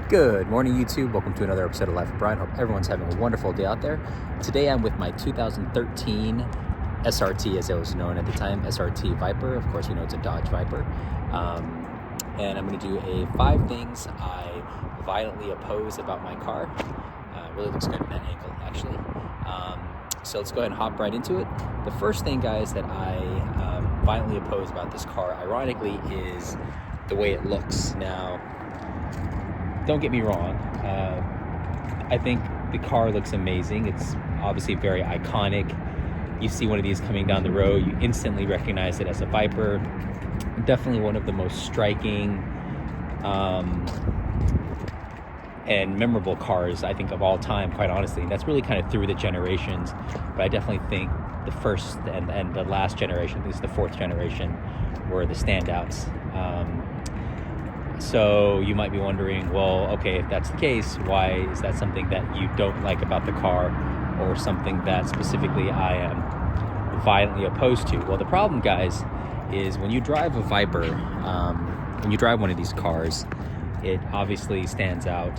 Good morning, YouTube. Welcome to another episode of Life with Brian. Hope everyone's having a wonderful day out there. Today I'm with my 2013 SRT, as it was known at the time, SRT Viper. Of course, you know it's a Dodge Viper. And I'm going to do 5 things I violently oppose about my car. Really looks good in that angle, actually. So let's go ahead and hop right into it. The first thing, guys, that I violently oppose about this car, ironically, is the way it looks. Now, don't get me wrong, I think the car looks amazing. It's obviously very iconic. You see one of these coming down the road, you instantly recognize it as a Viper. Definitely one of the most striking and memorable cars, I think, of all time, quite honestly. And that's really kind of through the generations, but I definitely think the first and the last generation, at least the 4th generation, were the standouts. So you might be wondering, well, okay, if that's the case, why is that something that you don't like about the car, or something that specifically I am violently opposed to? Well, the problem, guys, is when you drive a Viper, when you drive one of these cars, it obviously stands out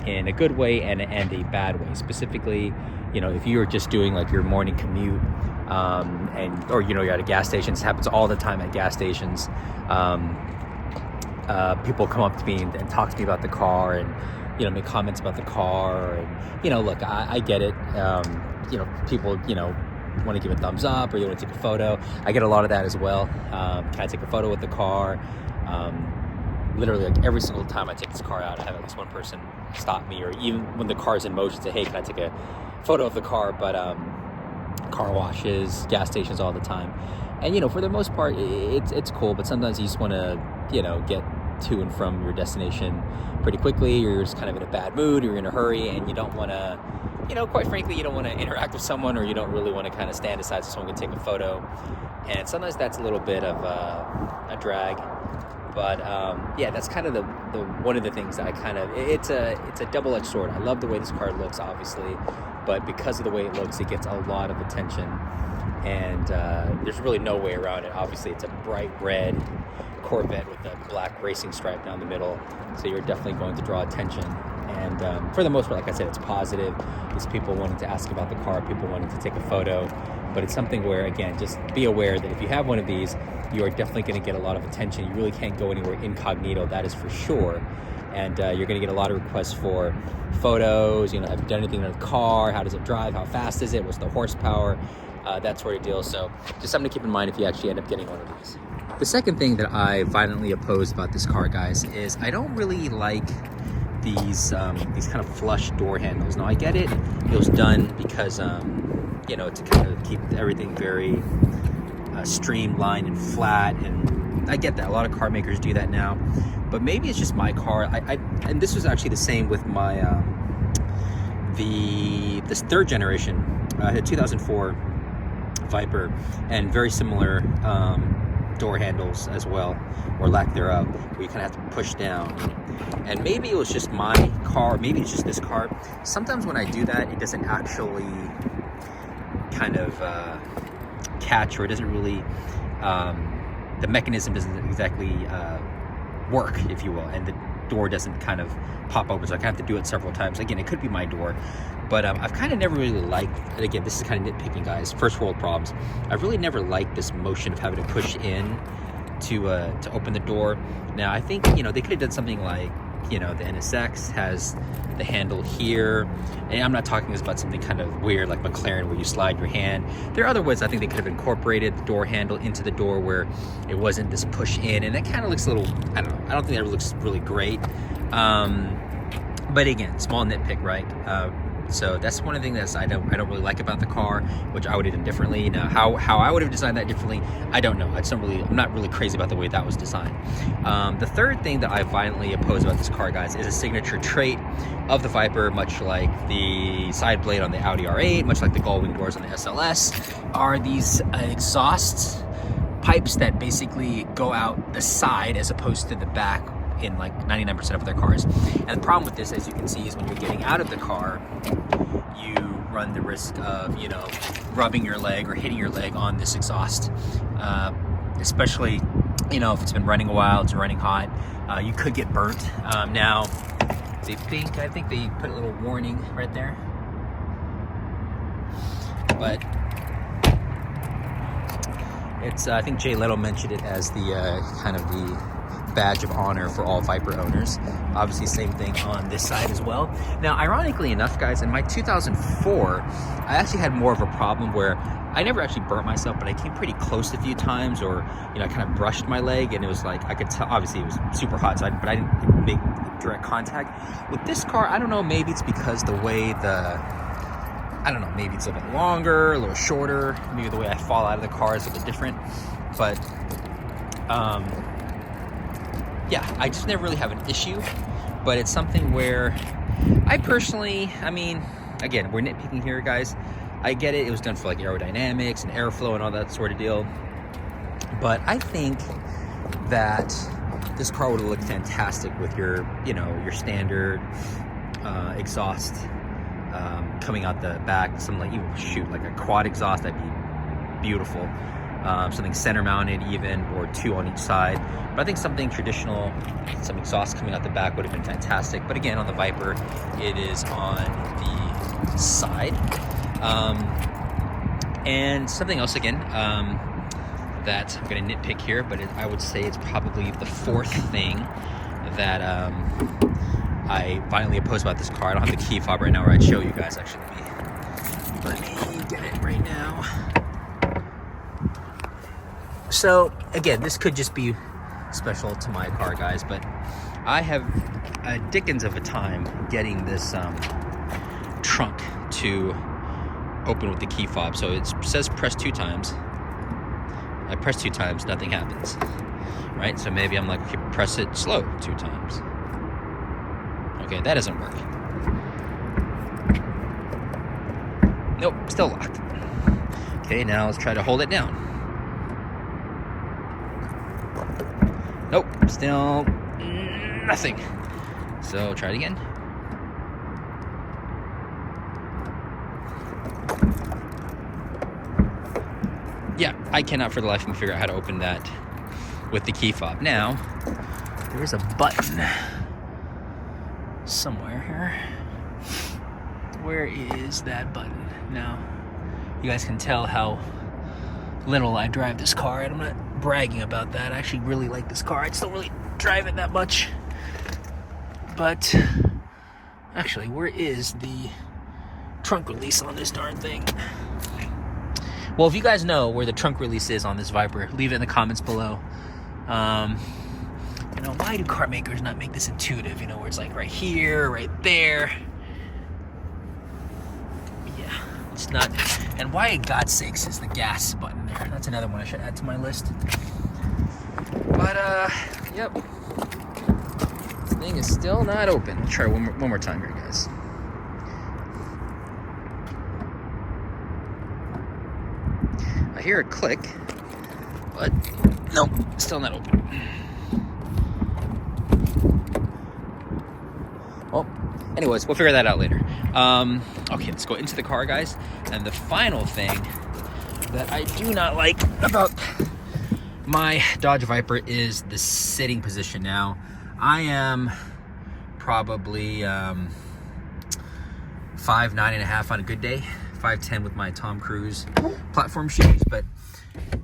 in a good way and a bad way. Specifically, you know, if you're just doing like your morning commute, or you know, you're at a gas station. This happens all the time at gas stations. People come up to me and talk to me about the car, and you know, make comments about the car. And you know, look, I get it. You know, people, you know, want to give a thumbs up, or you want to take a photo. I get a lot of that as well. Can I take a photo with the car? Literally, like every single time I take this car out, I have at least one person stop me, or even when the car's in motion, say, hey, can I take a photo of the car? But car washes, gas stations all the time. And you know, for the most part, it's cool, but sometimes you just want to, you know, get to and from your destination pretty quickly, or you're just kind of in a bad mood, or you're in a hurry, and you don't want to, you know, quite frankly, you don't want to interact with someone, or you don't really want to kind of stand aside so someone can take a photo. And sometimes that's a little bit of a drag. But yeah, that's kind of the one of the things that I kind of, it's a double-edged sword. I love the way this car looks, obviously, but because of the way it looks, it gets a lot of attention, and there's really no way around it. Obviously, it's a bright red Corvette with a black racing stripe down the middle, so you're definitely going to draw attention. And for the most part, like I said, it's positive. It's people wanting to ask about the car, people wanting to take a photo, but it's something where, again, just be aware that if you have one of these, you are definitely going to get a lot of attention. You really can't go anywhere incognito, that is for sure. And you're going to get a lot of requests for photos. You know, have you done anything in the car? How does it drive? How fast is it? What's the horsepower? That sort of deal. So just something to keep in mind if you actually end up getting one of these. The second thing that I violently oppose about this car, guys, is I don't really like these kind of flush door handles. Now, I get it. It was done because, you know, to kind of keep everything very streamlined and flat, and I get that. A lot of car makers do that now, but maybe it's just my car. And this was actually the same with my this 3rd generation. I had a 2004 Viper, and very similar door handles as well, or lack thereof, where you kind of have to push down. And maybe it was just my car, maybe it's just this car. Sometimes when I do that, it doesn't actually kind of catch, or it doesn't really, the mechanism doesn't exactly work, if you will, and the door doesn't kind of pop open, so I have to do it several times. Again, it could be my door, but I've kind of never really liked, and again, this is kind of nitpicking, guys, first world problems. I've really never liked this motion of having to push in to open the door. Now, I think, you know, they could have done something like, you know, the NSX has the handle here, and I'm not talking about something kind of weird like McLaren where you slide your hand. There are other ways I think they could have incorporated the door handle into the door where it wasn't this push in, and that kind of looks a little, I don't know, I don't think that looks really great. But again, small nitpick, right? So that's one of the things that I don't really like about the car, which I would have done differently. Now, how I would have designed that differently, I don't know. I'm not really crazy about the way that was designed. The third thing that I violently oppose about this car, guys, is a signature trait of the Viper, much like the side blade on the Audi R8, much like the gull-wing doors on the SLS, are these exhaust pipes that basically go out the side as opposed to the back in like 99% of their cars. And the problem with this, as you can see, is when you're getting out of the car, you run the risk of, you know, rubbing your leg or hitting your leg on this exhaust. Especially, you know, if it's been running a while, it's running hot, you could get burnt. Now, I think they put a little warning right there. But it's, I think Jay Leno mentioned it as the kind of the badge of honor for all Viper owners. Obviously, same thing on this side as well. Now, ironically enough, guys, in my 2004, I actually had more of a problem where I never actually burnt myself, but I came pretty close a few times, or, you know, I kind of brushed my leg, and it was like, I could tell, obviously it was super hot, so but I didn't make direct contact. With this car, I don't know, maybe it's because the way I don't know, maybe it's a bit longer, a little shorter, maybe the way I fall out of the car is a bit different, but, yeah, I just never really have an issue, but it's something where I personally, I mean, again, we're nitpicking here, guys. I get it. It was done for like aerodynamics and airflow and all that sort of deal. But I think that this car would have looked fantastic with your, you know, your standard exhaust coming out the back. Something like, even shoot, like a quad exhaust, that'd be beautiful. Something center mounted even, or two on each side. But I think something traditional, some exhaust coming out the back would have been fantastic. But again, on the Viper, it is on the side. And something else again, that I'm going to nitpick here, but I would say it's probably the fourth thing that I violently oppose about this car. I don't have the key fob right now, or I'd show you guys. Actually, let me get it right now. So again, this could just be special to my car, guys, but I have a dickens of a time getting this trunk to open with the key fob. So it says press 2 times. I press 2 times, nothing happens, right? So maybe I'm like, okay, press it slow 2 times. Okay, that doesn't work. Nope, still locked. Okay, now let's try to hold it down. Nope, still nothing. So try it again. Yeah, I cannot for the life of me figure out how to open that with the key fob. Now, there's a button somewhere here. Where is that button? Now, you guys can tell how little I drive this car, and I'm not bragging about that. I actually really like this car. I just don't really drive it that much. But, actually, where is the trunk release on this darn thing? Well, if you guys know where the trunk release is on this Viper, leave it in the comments below. You know, why do car makers not make this intuitive? You know, where it's like right here, right there. Yeah, it's not. And why, in God's sakes, is the gas button there? That's another one I should add to my list. But, yep. This thing is still not open. I'll try one more time here, guys. I hear a click, but nope, still not open. Well, anyways, we'll figure that out later. Okay, let's go into the car, guys. And the final thing that I do not like about my Dodge Viper is the sitting position. Now, I am probably 5'9" and a half on a good day. 5'10" with my Tom Cruise platform shoes, but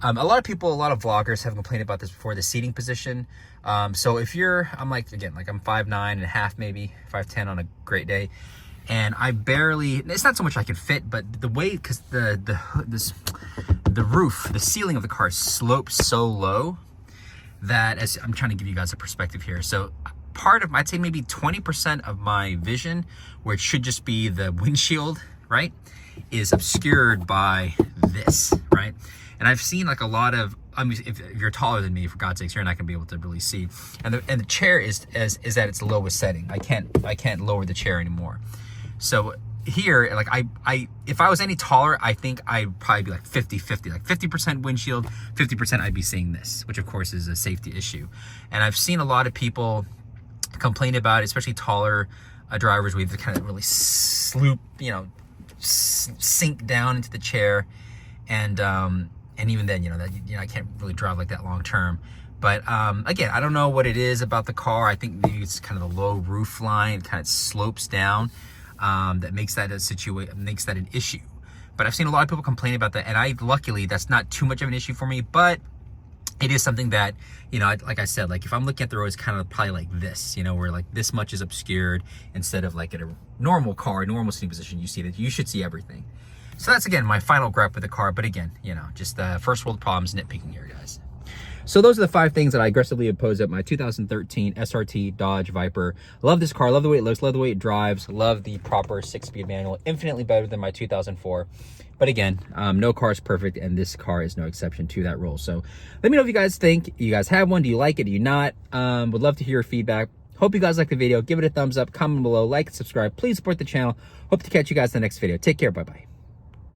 a lot of people, a lot of vloggers have complained about this before, the seating position. So if you're, I'm like, again, like I'm 5'9" and a half, maybe 5'10" on a great day, and I barely, it's not so much I can fit, but the way, because the roof, the ceiling of the car slopes so low that, as I'm trying to give you guys a perspective here, so part of, I'd say maybe 20% of my vision, where it should just be the windshield, right, is obscured by this, right? And I've seen like a lot of, I mean, if you're taller than me, for God's sakes, you're not gonna be able to really see. And the chair is at its lowest setting. I can't lower the chair anymore. So here, like if I was any taller, I think I'd probably be like 50-50, like 50% windshield, 50% I'd be seeing this, which of course is a safety issue. And I've seen a lot of people complain about it, especially taller drivers, where they kind of really sloop, you know, sink down into the chair, and even then, you know, that, you know, I can't really drive like that long term. But again, I don't know what it is about the car. I think maybe it's kind of the low roof line, it kind of slopes down, that makes that an issue. But I've seen a lot of people complain about that, and luckily that's not too much of an issue for me. But it is something that, you know, like I said, like if I'm looking at the road, it's kind of probably like this, you know, where like this much is obscured instead of like in a normal car, normal sitting position, you should see everything. So that's, again, my final gripe with the car. But again, you know, just first world problems, nitpicking here, guys. So those are the 5 things that I aggressively oppose at my 2013 SRT Dodge Viper. Love this car, love the way it looks, love the way it drives, love the proper 6-speed manual, infinitely better than my 2004. But again, no car is perfect, and this car is no exception to that rule. So let me know if you guys think. You guys have one? Do you like it? Do you not? Would love to hear your feedback. Hope you guys like the video. Give it a thumbs up, comment below, like and subscribe. Please support the channel. Hope to catch you guys in the next video. Take care. Bye-bye.